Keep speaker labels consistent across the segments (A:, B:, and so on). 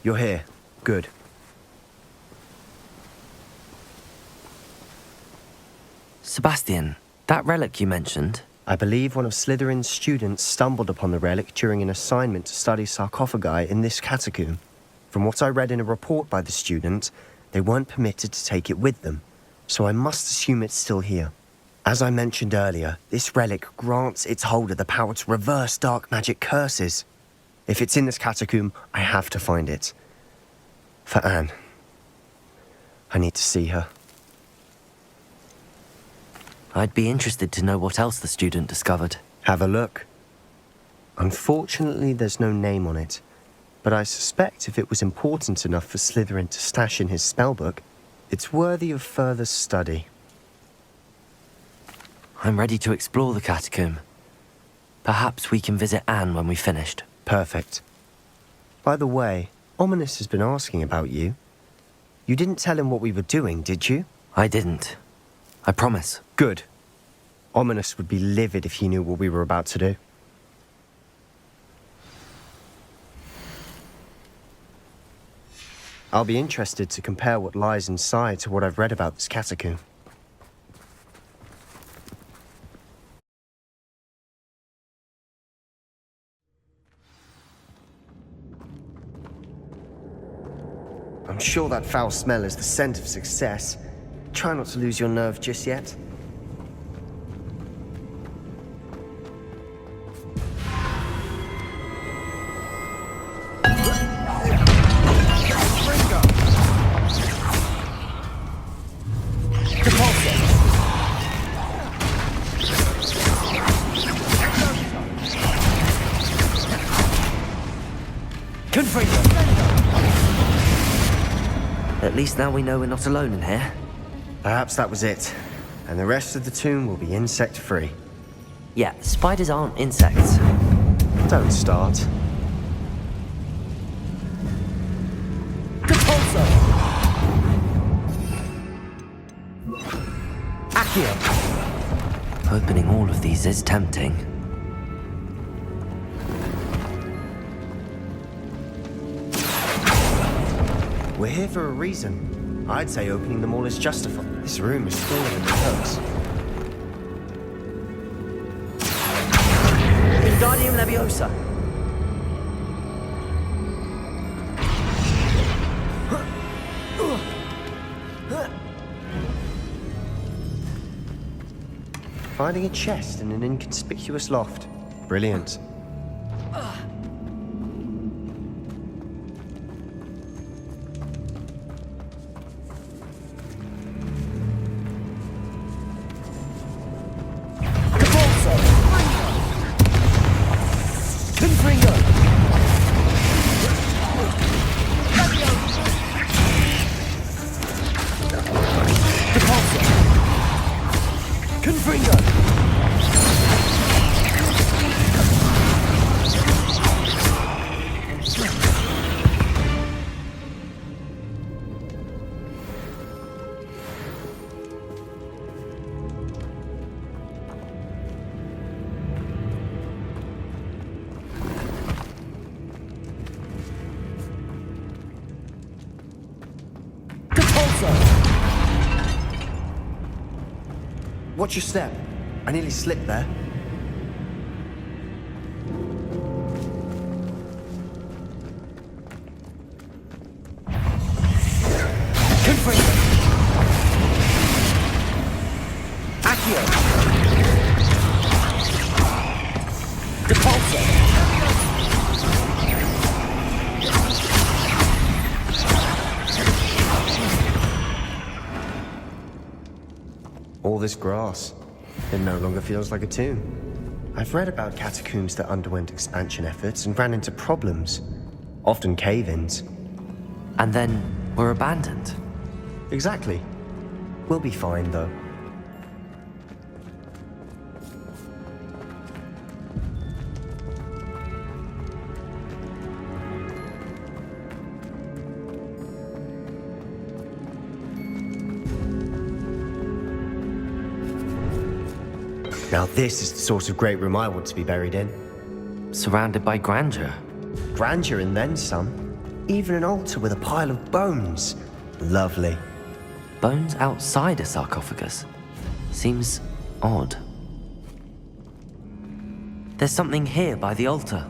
A: You're here. Good.
B: Sebastian, that relic you mentioned...
A: I believe one of Slytherin's students stumbled upon the relic during an assignment to study sarcophagi in this catacomb. From what I read in a report by the student, they weren't permitted to take it with them, so I must assume it's still here. As I mentioned earlier, this relic grants its holder the power to reverse dark magic curses. If it's in this catacomb, I have to find it. For Anne. I need to see her.
B: I'd be interested to know what else the student discovered.
A: Have a look. Unfortunately, there's no name on it, but I suspect if it was important enough for Slytherin to stash in his spellbook, it's worthy of further study.
B: I'm ready to explore the catacomb. Perhaps we can visit Anne when we've finished.
A: Perfect. By the way, Ominous has been asking about you. You didn't tell him what we were doing, did you?
B: I didn't. I promise.
A: Good. Ominous would be livid if he knew what we were about to do. I'll be interested to compare what lies inside to what I've read about this catacomb. I'm sure that foul smell is the scent of success. Try not to lose your nerve just yet.
B: At least now we know we're not alone in here.
A: Perhaps that was it. And the rest of the tomb will be insect-free.
B: Yeah, spiders aren't insects.
A: Don't start.
B: Accio! Opening all of these is tempting.
A: We're here for a reason. I'd say opening them all is justified. This room is smaller than it looks.
B: Wingardium Leviosa!
A: Finding a chest in an inconspicuous loft. Brilliant. Watch your step. I nearly slipped there. Confringo. Accio. Depulso. All this grass, it no longer feels like a tomb. I've read about catacombs that underwent expansion efforts and ran into problems, often cave-ins.
B: And then were abandoned.
A: Exactly. We'll be fine, though. Now this is the sort of great room I want to be buried in.
B: Surrounded by grandeur.
A: Grandeur and then some. even an altar with a pile of bones. Lovely.
B: Bones outside a sarcophagus? Seems odd. There's something here by the altar.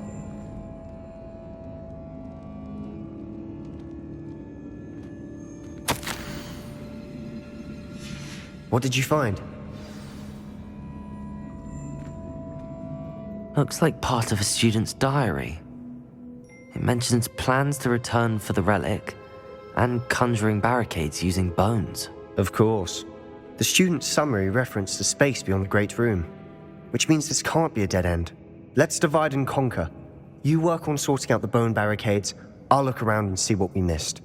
A: What did you find?
B: Looks like part of a student's diary. It mentions plans to return for the relic and conjuring barricades using bones.
A: Of course. The student's summary referenced the space beyond the Great Room, which means this can't be a dead end. Let's divide and conquer. You work on sorting out the bone barricades, I'll look around and see what we missed.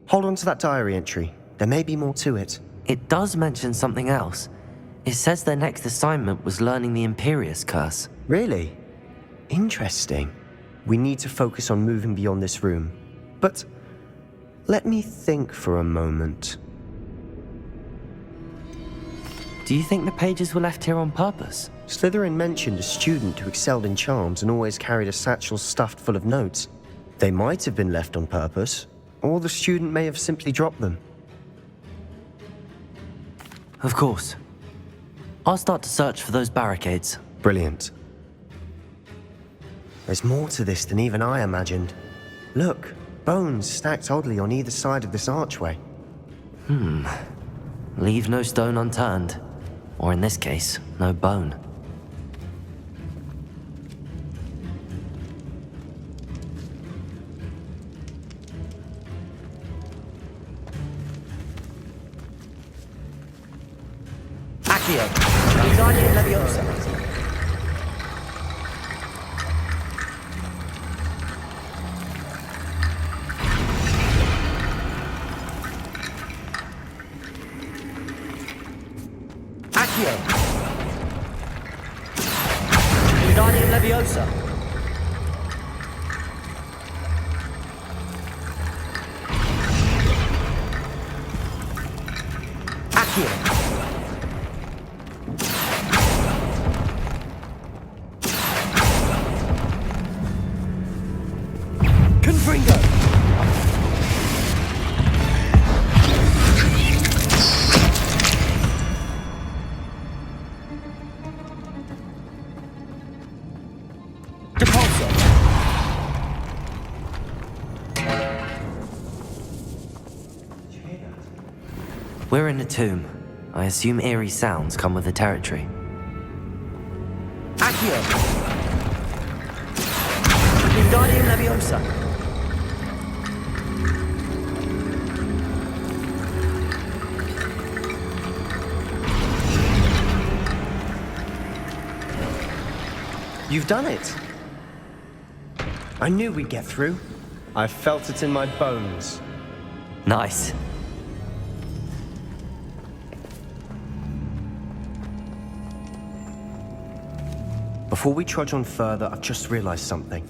A: Hold on to that diary entry. There may be more to it.
B: It does mention something else. It says their next assignment was learning the Imperius curse.
A: Really? Interesting. We need to focus on moving beyond this room. But let me think for a moment.
B: Do you think the pages were left here on purpose?
A: Slytherin mentioned a student who excelled in charms and always carried a satchel stuffed full of notes. They might have been left on purpose, or the student may have simply dropped them.
B: Of course. I'll start to search for those barricades.
A: Brilliant. There's more to this than even I imagined. Look, bones stacked oddly on either side of this archway.
B: Leave no stone unturned. Or in this case, no bone.
C: Accio. Guardian Leviosa. Accio. Guardian Leviosa. Accio.
B: We're in a tomb. I assume eerie sounds come with the territory.
C: Accio. Wingardium Leviosa.
A: You've done it! I knew we'd get through. I felt it in my bones.
B: Nice.
A: Before we trudge on further, I've just realized something.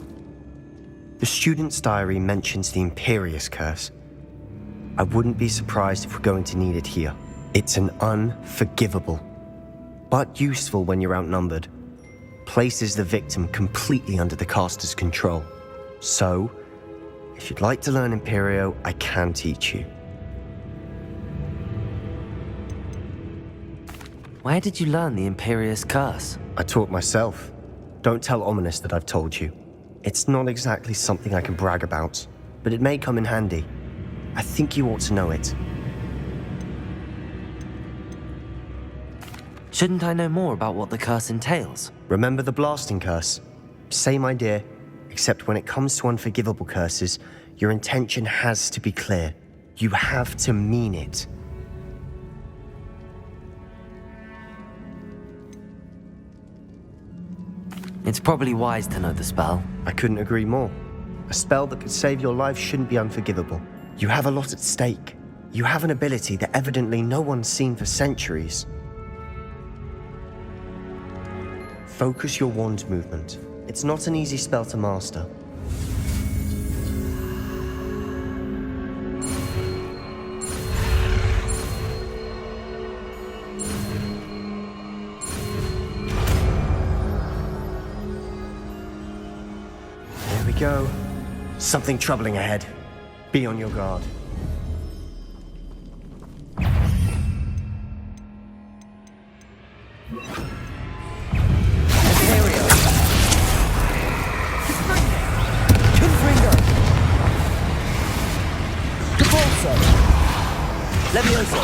A: The student's diary mentions the Imperius curse. I wouldn't be surprised if we're going to need it here. It's an unforgivable, but useful when you're outnumbered. Places the victim completely under the caster's control. So, if you'd like to learn Imperio, I can teach you.
B: Where did you learn the Imperius curse?
A: I taught myself. Don't tell Ominous that I've told you. It's not exactly something I can brag about, but it may come in handy. I think you ought to know it.
B: Shouldn't I know more about what the curse entails?
A: Remember the blasting curse? Same idea, except when it comes to unforgivable curses, your intention has to be clear. You have to mean it.
B: It's probably wise to know the spell.
A: I couldn't agree more. A spell that could save your life shouldn't be unforgivable. You have a lot at stake. You have an ability that evidently no one's seen for centuries. Focus your wand movement. It's not an easy spell to master. There we go. Something troubling ahead. Be on your guard.
C: Imperio. Confringo. Devolso. Levioso.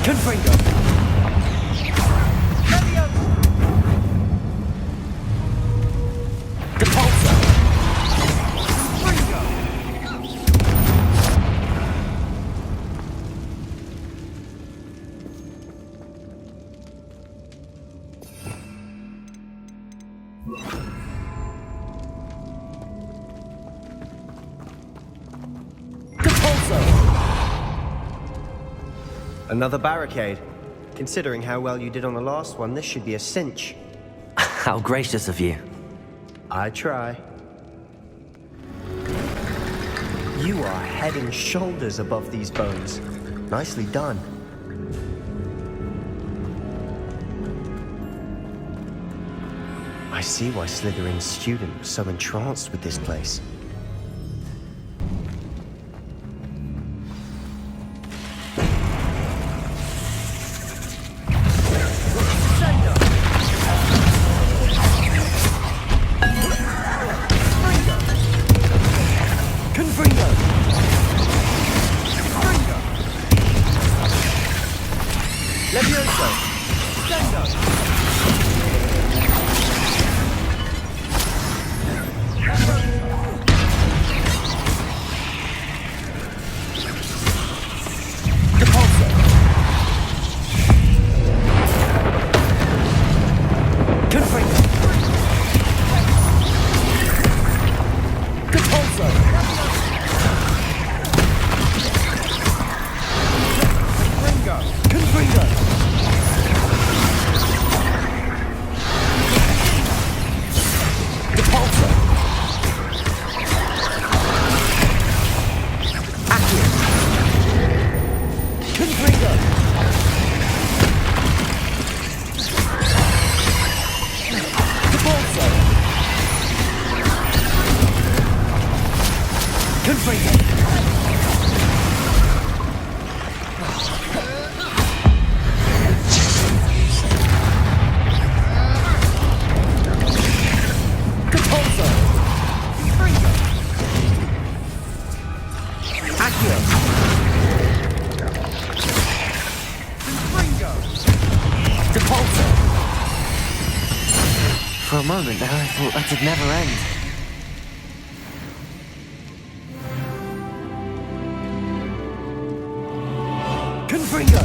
C: Confringo. Devolso.
A: Another barricade. Considering how well you did on the last one, this should be a cinch.
B: How gracious of you.
A: I try. You are head and shoulders above these bones. Nicely done. I see why Slytherin's student was so entranced with this place.
B: For a moment there, I thought that'd never end.
C: Confringo!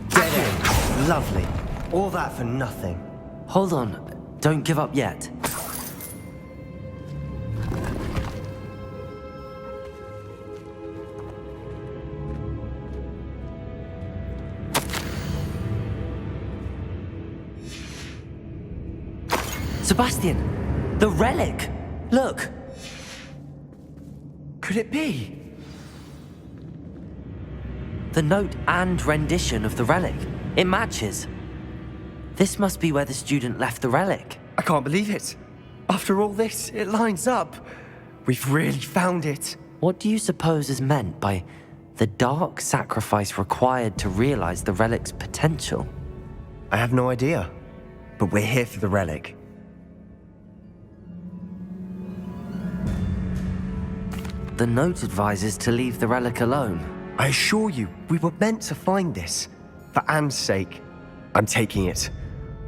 A: Dead end. Lovely. All that for nothing.
B: Hold on, don't give up yet. Sebastian! The relic! Look!
C: Could it be?
B: The note and rendition of the relic. It matches. This must be where the student left the relic.
A: I can't believe it. After all this, it lines up. We've really found it.
B: What do you suppose is meant by the dark sacrifice required to realize the relic's potential?
A: I have no idea. But we're here for the relic.
B: The note advises to leave the relic alone.
A: I assure you, we were meant to find this. For Anne's sake. I'm taking it.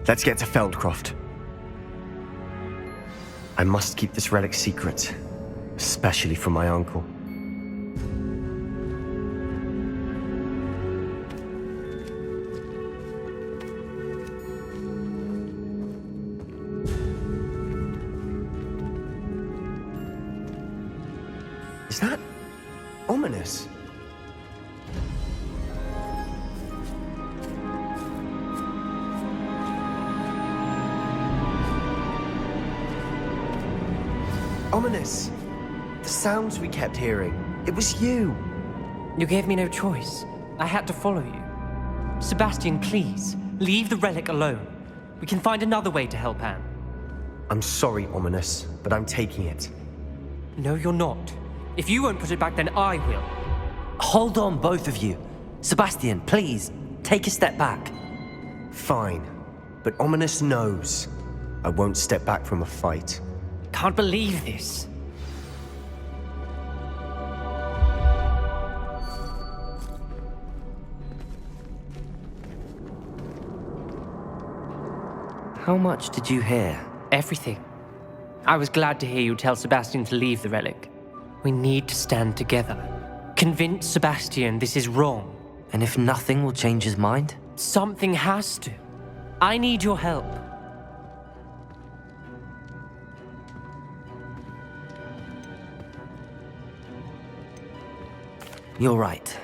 A: Let's get to Feldcroft. I must keep this relic secret. Especially from my uncle. Is that ominous? Ominous. The sounds we kept hearing. It was you.
C: You gave me no choice. I had to follow you.
D: Sebastian, please, leave the relic alone. We can find another way to help Anne.
A: I'm sorry, Ominous, but I'm taking it.
D: No, you're not. If you won't put it back, then I will.
B: Hold on, both of you. Sebastian, please, take a step back.
A: Fine, but Ominous knows I won't step back from a fight.
D: Can't believe this.
B: How much did you hear?
D: Everything. I was glad to hear you tell Sebastian to leave the relic. We need to stand together. Convince Sebastian this is wrong.
B: And if nothing will change his mind?
D: Something has to. I need your help.
B: You're right.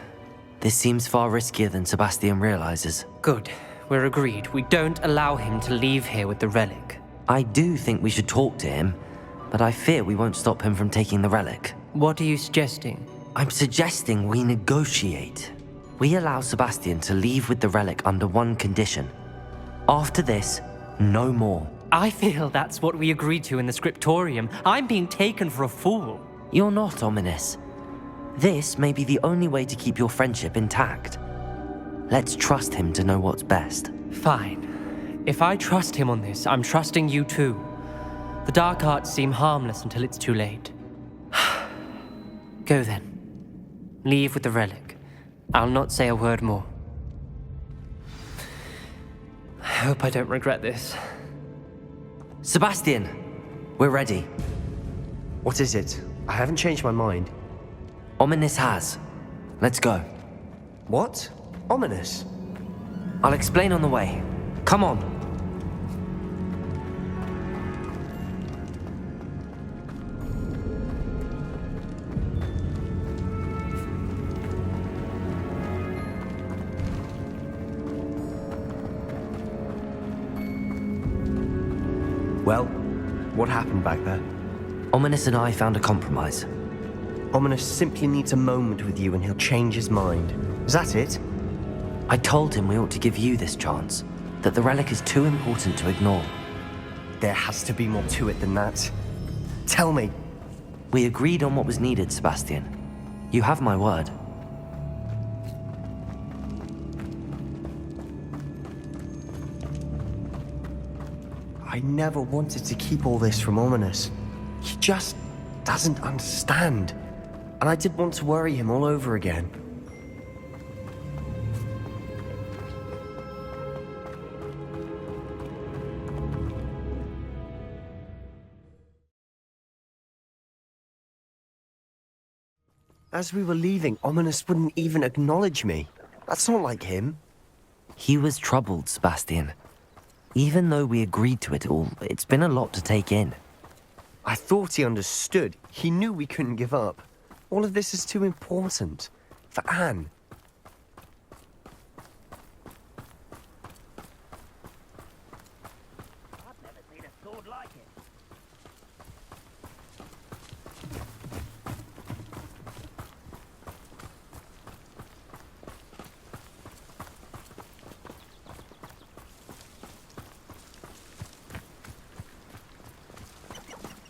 B: This seems far riskier than Sebastian realizes.
D: Good. We're agreed. We don't allow him to leave here with the relic.
B: I do think we should talk to him, but I fear we won't stop him from taking the relic.
D: What are you suggesting?
B: I'm suggesting we negotiate. We allow Sebastian to leave with the relic under one condition. After this, no more.
D: I feel that's what we agreed to in the scriptorium. I'm being taken for a fool.
B: You're not, Ominous. This may be the only way to keep your friendship intact. Let's trust him to know what's best.
D: Fine. If I trust him on this, I'm trusting you too. The dark arts seem harmless until it's too late. Go then. Leave with the relic. I'll not say a word more. I hope I don't regret this.
B: Sebastian, we're ready.
A: What is it? I haven't changed my mind.
B: Ominous has. Let's go.
A: What? Ominous?
B: I'll explain on the way. Come on.
A: Well, what happened back there?
B: Ominous and I found a compromise.
A: Ominous simply needs a moment with you and he'll change his mind. Is that it?
B: I told him we ought to give you this chance, that the relic is too important to ignore.
A: There has to be more to it than that. Tell me.
B: We agreed on what was needed, Sebastian. You have my word.
A: I never wanted to keep all this from Ominous. He just doesn't understand. And I did want to worry him all over again. As we were leaving, Ominous wouldn't even acknowledge me. That's not like him.
B: He was troubled, Sebastian. Even though we agreed to it all, it's been a lot to take in.
A: I thought he understood. He knew we couldn't give up. All of this is too important. For Anne.
C: I've never seen a sword like it.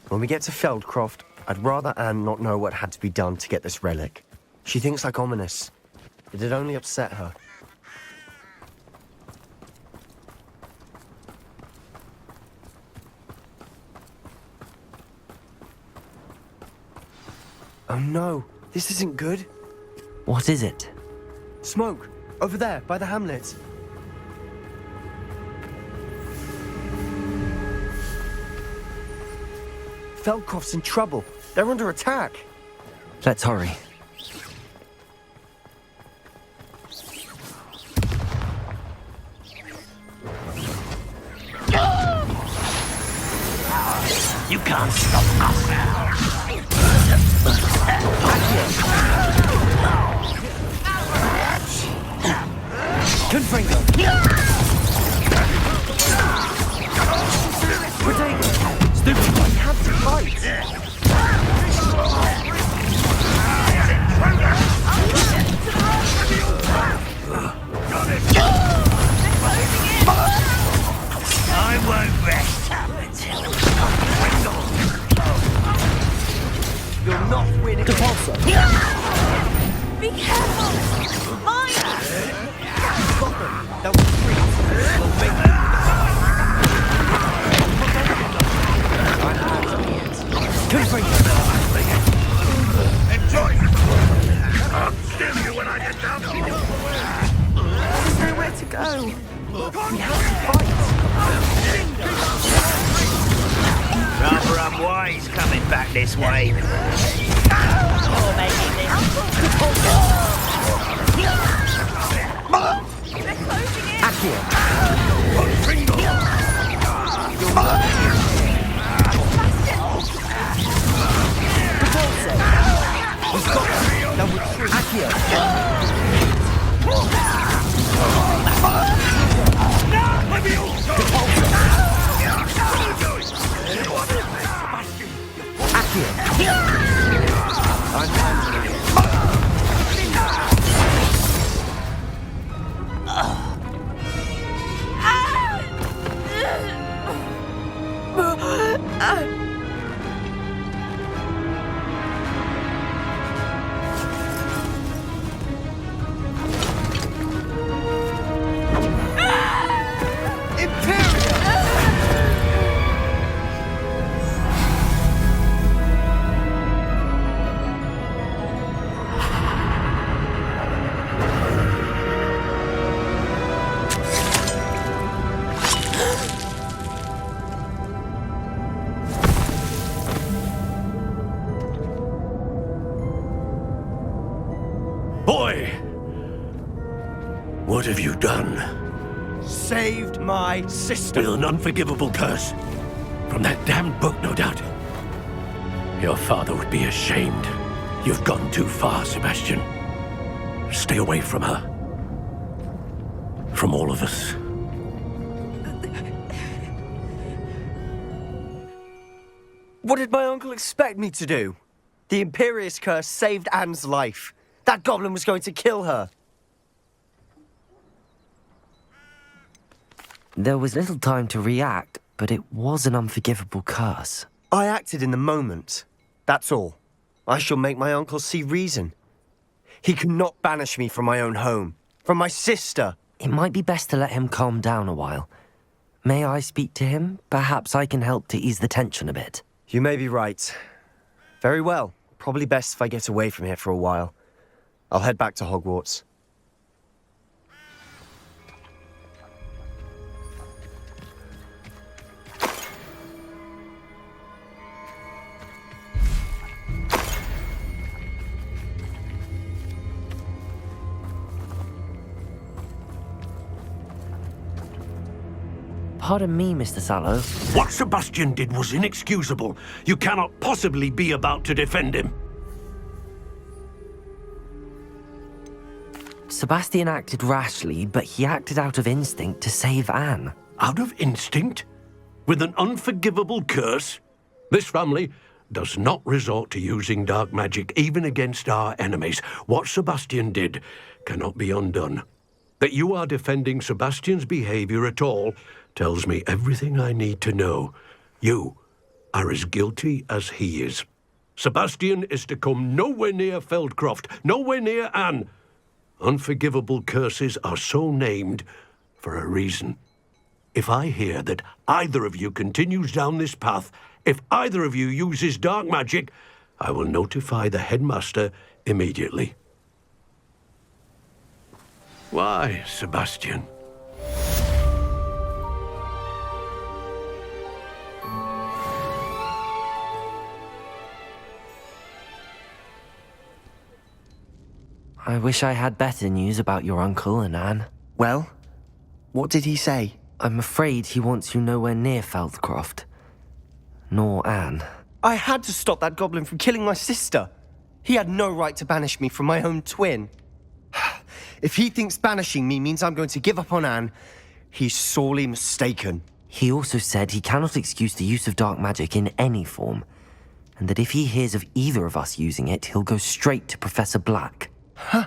A: When we get to Feldcroft, I'd rather Anne not know what had to be done to get this relic. She thinks like Ominous. It'd only upset her. Oh no, this isn't good.
B: What is it?
A: Smoke! Over there, by the hamlet. Feldcroft's in trouble. They're under attack.
B: Let's hurry.
C: You can't stop us now. Confringo. Protego. Stupid.
A: We have to fight.
C: Got it.
A: We have to fight!
C: Rather unwise coming back this way. Or maybe
E: Boy! What have you done?
A: Saved my sister.
E: With an unforgivable curse. From that damned book, no doubt. Your father would be ashamed. You've gone too far, Sebastian. Stay away from her. From all of us.
A: What did my uncle expect me to do? The Imperious curse saved Anne's life. That goblin was going to kill her.
B: There was little time to react, but it was an unforgivable curse.
A: I acted in the moment. That's all. I shall make my uncle see reason. He cannot banish me from my own home, from my sister.
B: It might be best to let him calm down a while. May I speak to him? Perhaps I can help to ease the tension a bit.
A: You may be right. Very well. Probably best if I get away from here for a while. I'll head back to Hogwarts.
B: Pardon me, Mr. Sallow.
E: What Sebastian did was inexcusable. You cannot possibly be about to defend him.
B: Sebastian acted rashly, but he acted out of instinct to save Anne.
E: Out of instinct? With an unforgivable curse? This family does not resort to using dark magic even against our enemies. What Sebastian did cannot be undone. That you are defending Sebastian's behavior at all tells me everything I need to know. You are as guilty as he is. Sebastian is to come nowhere near Feldcroft, nowhere near Anne. Unforgivable curses are so named for a reason. If I hear that either of you continues down this path, if either of you uses dark magic, I will notify the headmaster immediately. Why, Sebastian?
B: I wish I had better news about your uncle and Anne.
A: Well, what did he say?
B: I'm afraid he wants you nowhere near Feldcroft. Nor Anne.
A: I had to stop that goblin from killing my sister. He had no right to banish me from my own twin. If he thinks banishing me means I'm going to give up on Anne, he's sorely mistaken.
B: He also said he cannot excuse the use of dark magic in any form, and that if he hears of either of us using it, he'll go straight to Professor Black.
A: Huh?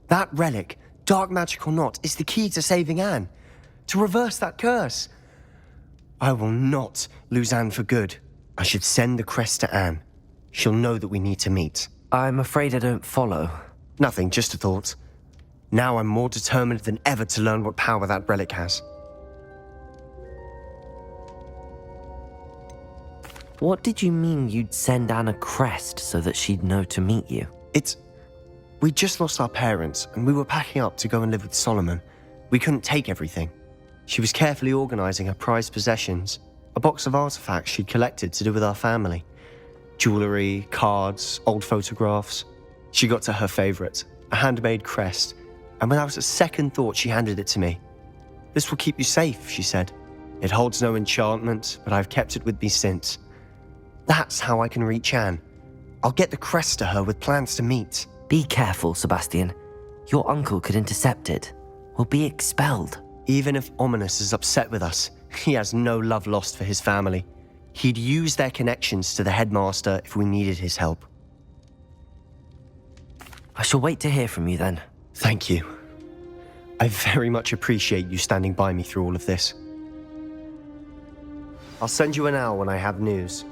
A: That relic, dark magic or not, is the key to saving Anne. To reverse that curse. I will not lose Anne for good. I should send the crest to Anne. She'll know that we need to meet.
B: I'm afraid I don't follow.
A: Nothing, just a thought. Now I'm more determined than ever to learn what power that relic has.
B: What did you mean you'd send Anne a crest so that she'd know to meet you?
A: We just lost our parents, and we were packing up to go and live with Solomon. We couldn't take everything. She was carefully organising her prized possessions, a box of artefacts she'd collected to do with our family. Jewellery, cards, old photographs. She got to her favourite, a handmade crest, and without a second thought she handed it to me. "This will keep you safe," she said. "It holds no enchantment, but I've kept it with me since. That's how I can reach Anne. I'll get the crest to her with plans to meet."
B: Be careful, Sebastian. Your uncle could intercept it. We'll be expelled.
A: Even if Ominous is upset with us, he has no love lost for his family. He'd use their connections to the headmaster if we needed his help.
B: I shall wait to hear from you then.
A: Thank you. I very much appreciate you standing by me through all of this. I'll send you an owl when I have news.